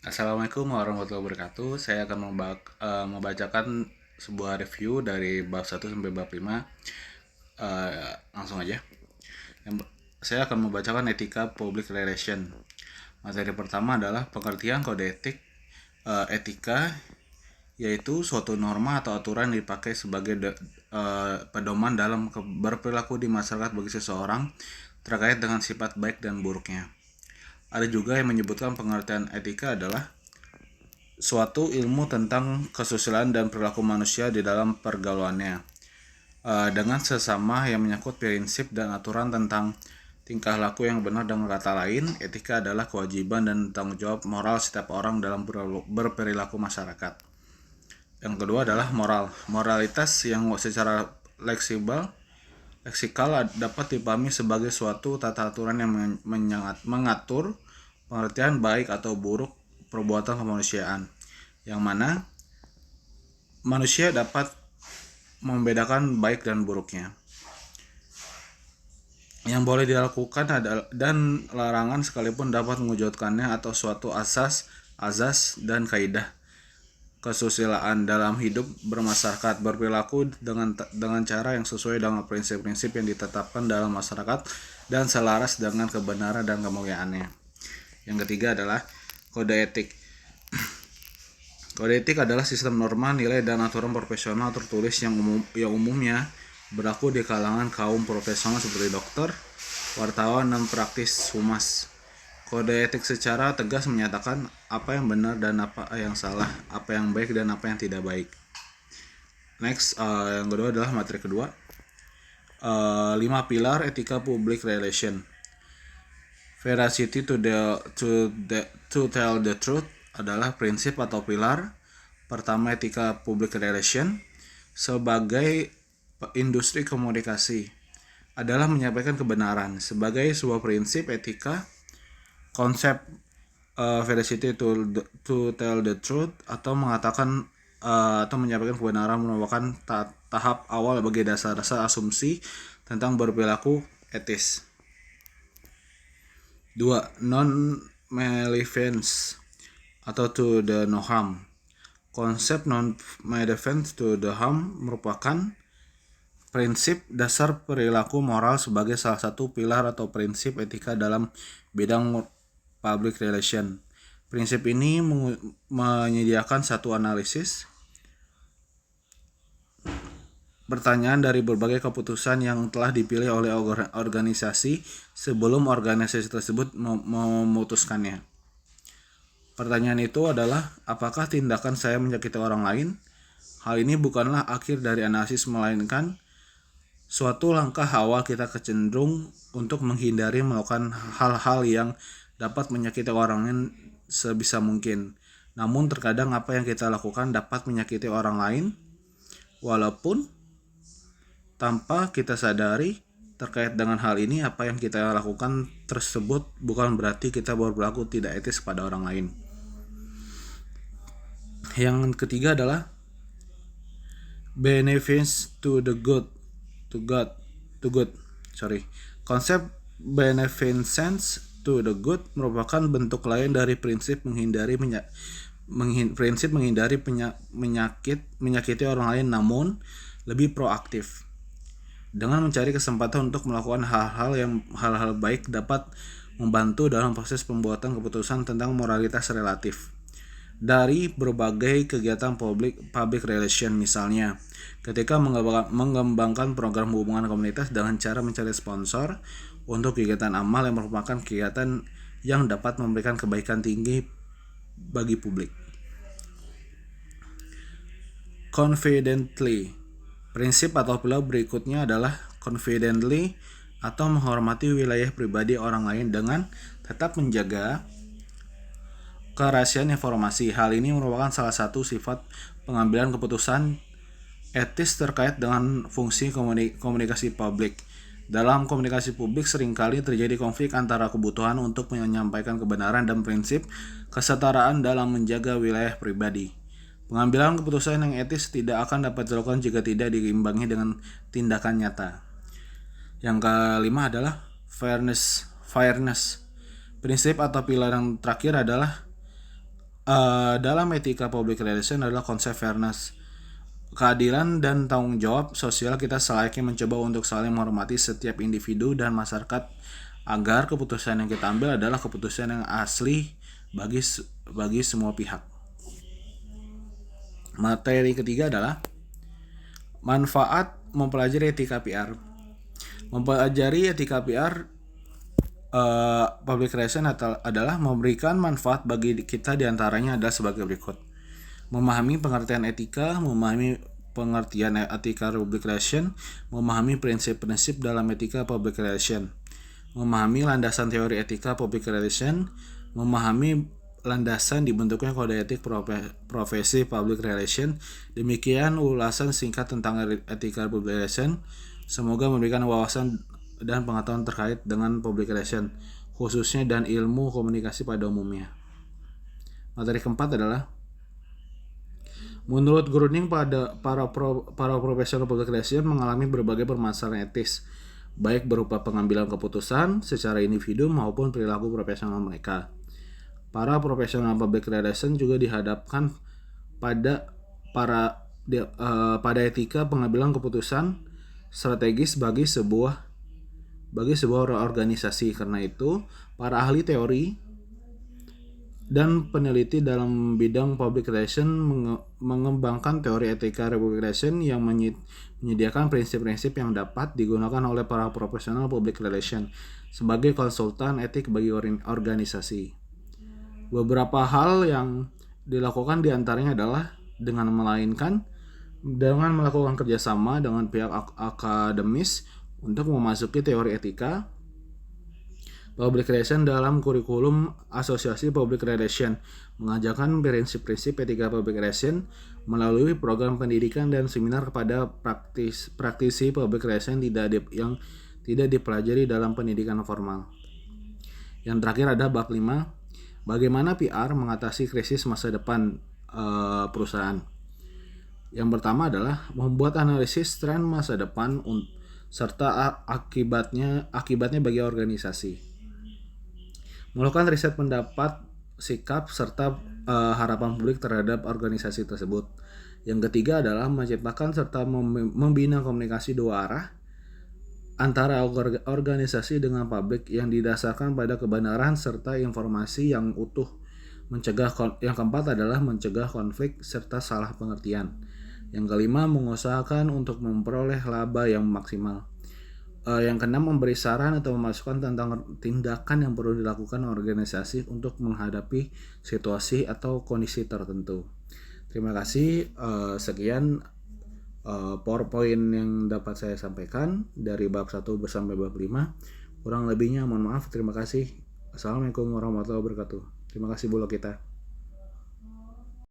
Assalamualaikum warahmatullahi wabarakatuh. Saya akan membacakan sebuah review dari bab 1 sampai bab 5. Langsung aja. Saya akan membacakan etika public relation. Materi pertama adalah pengertian kode etik. Etika yaitu suatu norma atau aturan yang dipakai sebagai pedoman dalam berperilaku di masyarakat bagi seseorang terkait dengan sifat baik dan buruknya. Ada juga yang menyebutkan pengertian etika adalah suatu ilmu tentang kesusilaan dan perilaku manusia di dalam pergaulannya, dengan sesama yang menyangkut prinsip dan aturan tentang tingkah laku yang benar. Dengan kata lain, etika adalah kewajiban dan tanggung jawab moral setiap orang dalam berperilaku masyarakat. Yang kedua adalah moral. Moralitas yang secara leksikal dapat dipahami sebagai suatu tata aturan yang mengatur pengertian baik atau buruk perbuatan kemanusiaan, yang mana manusia dapat membedakan baik dan buruknya, yang boleh dilakukan dan larangan sekalipun dapat mewujudkannya, atau suatu azas dan kaidah kesusilaan dalam hidup bermasyarakat, berperilaku dengan cara yang sesuai dengan prinsip-prinsip yang ditetapkan dalam masyarakat dan selaras dengan kebenaran dan kemuliaannya. Yang ketiga adalah kode etik. Kode etik adalah sistem norma, nilai, dan aturan profesional tertulis yang umumnya berlaku di kalangan kaum profesional seperti dokter, wartawan, dan praktis humas. Kode etik secara tegas menyatakan apa yang benar dan apa yang salah, apa yang baik dan apa yang tidak baik. Next, yang kedua adalah materi kedua. 5 pilar etika public relation. Veracity to tell the truth adalah prinsip atau pilar pertama etika public relation. Sebagai industri komunikasi adalah menyampaikan kebenaran. Sebagai sebuah prinsip etika, konsep veracity to tell the truth atau mengatakan atau menyampaikan kebenaran merupakan tahap awal bagi dasar-dasar asumsi tentang berperilaku etis. 2. Non-malevolence atau to the no harm. Konsep non-malevolence to the harm merupakan prinsip dasar perilaku moral sebagai salah satu pilar atau prinsip etika dalam bidang public relation. Prinsip ini menyediakan satu analisis pertanyaan dari berbagai keputusan yang telah dipilih oleh organisasi sebelum organisasi tersebut memutuskannya. Pertanyaan itu adalah, apakah tindakan saya menyakiti orang lain? Hal ini bukanlah akhir dari analisis, melainkan suatu langkah awal kita kecenderung untuk menghindari melakukan hal-hal yang dapat menyakiti orang lain sebisa mungkin. Namun terkadang apa yang kita lakukan dapat menyakiti orang lain, walaupun tanpa kita sadari. Terkait dengan hal ini, apa yang kita lakukan tersebut bukan berarti kita berperilaku tidak etis pada orang lain. Yang ketiga adalah benefits to good. Konsep beneficence to the good merupakan bentuk lain dari prinsip menghindari menyakiti orang lain, namun lebih proaktif. Dengan mencari kesempatan untuk melakukan hal-hal baik dapat membantu dalam proses pembuatan keputusan tentang moralitas relatif. Dari berbagai kegiatan public relation, misalnya ketika mengembangkan program hubungan komunitas dengan cara mencari sponsor untuk kegiatan amal yang merupakan kegiatan yang dapat memberikan kebaikan tinggi bagi publik. Confidently. Prinsip atau pilar berikutnya adalah confidently atau menghormati wilayah pribadi orang lain dengan tetap menjaga kerahasiaan informasi. Hal ini merupakan salah satu sifat pengambilan keputusan etis terkait dengan fungsi komunikasi publik. Dalam komunikasi publik seringkali terjadi konflik antara kebutuhan untuk menyampaikan kebenaran dan prinsip kesetaraan dalam menjaga wilayah pribadi. Pengambilan keputusan yang etis tidak akan dapat dilakukan jika tidak diimbangi dengan tindakan nyata. Yang kelima adalah fairness. Prinsip atau pilar yang terakhir adalah dalam etika public relation adalah konsep fairness, keadilan dan tanggung jawab sosial. Kita selayaknya mencoba untuk saling menghormati setiap individu dan masyarakat agar keputusan yang kita ambil adalah keputusan yang asli bagi semua pihak. Materi ketiga adalah manfaat mempelajari etika PR. Mempelajari etika PR public relation adalah memberikan manfaat bagi kita, diantaranya adalah sebagai berikut: memahami pengertian etika, memahami pengertian etika public relation, memahami prinsip-prinsip dalam etika public relation, memahami landasan teori etika public relation, memahami landasan dibentuknya kode etik profesi public relation. Demikian ulasan singkat tentang etika public relation. Semoga memberikan wawasan dan pengetahuan terkait dengan public relation, khususnya dan ilmu komunikasi pada umumnya. Materi keempat adalah menurut Groening para profesional public relation mengalami berbagai permasalahan etis, baik berupa pengambilan keputusan secara individu maupun perilaku profesional mereka. Para profesional public relation juga dihadapkan pada etika pengambilan keputusan strategis bagi sebuah organisasi. Karena itu, para ahli teori dan peneliti dalam bidang public relation mengembangkan teori etika public relation yang menyediakan prinsip-prinsip yang dapat digunakan oleh para profesional public relation sebagai konsultan etik bagi organisasi. Beberapa hal yang dilakukan diantaranya adalah dengan melakukan kerjasama dengan pihak akademis untuk memasuki teori etika public relation dalam kurikulum asosiasi public relation, mengajarkan prinsip-prinsip etika public relation melalui program pendidikan dan seminar kepada praktisi public relation yang tidak dipelajari dalam pendidikan formal. Yang terakhir ada bab 5, bagaimana PR mengatasi krisis masa depan perusahaan. Yang pertama adalah membuat analisis tren masa depan serta akibatnya bagi organisasi. Melakukan riset pendapat, sikap, serta harapan publik terhadap organisasi tersebut. Yang ketiga adalah menciptakan serta membina komunikasi dua arah antara organisasi dengan publik yang didasarkan pada kebenaran serta informasi yang utuh. Yang keempat adalah mencegah konflik serta salah pengertian. Yang kelima, mengusahakan untuk memperoleh laba yang maksimal. Yang keenam, memberi saran atau memasukkan tentang tindakan yang perlu dilakukan organisasi untuk menghadapi situasi atau kondisi tertentu. Terima kasih. Sekian PowerPoint yang dapat saya sampaikan dari bab 1 sampai bab 5. Kurang lebihnya mohon maaf. Terima kasih. Assalamualaikum warahmatullahi wabarakatuh. Terima kasih Bulog kita.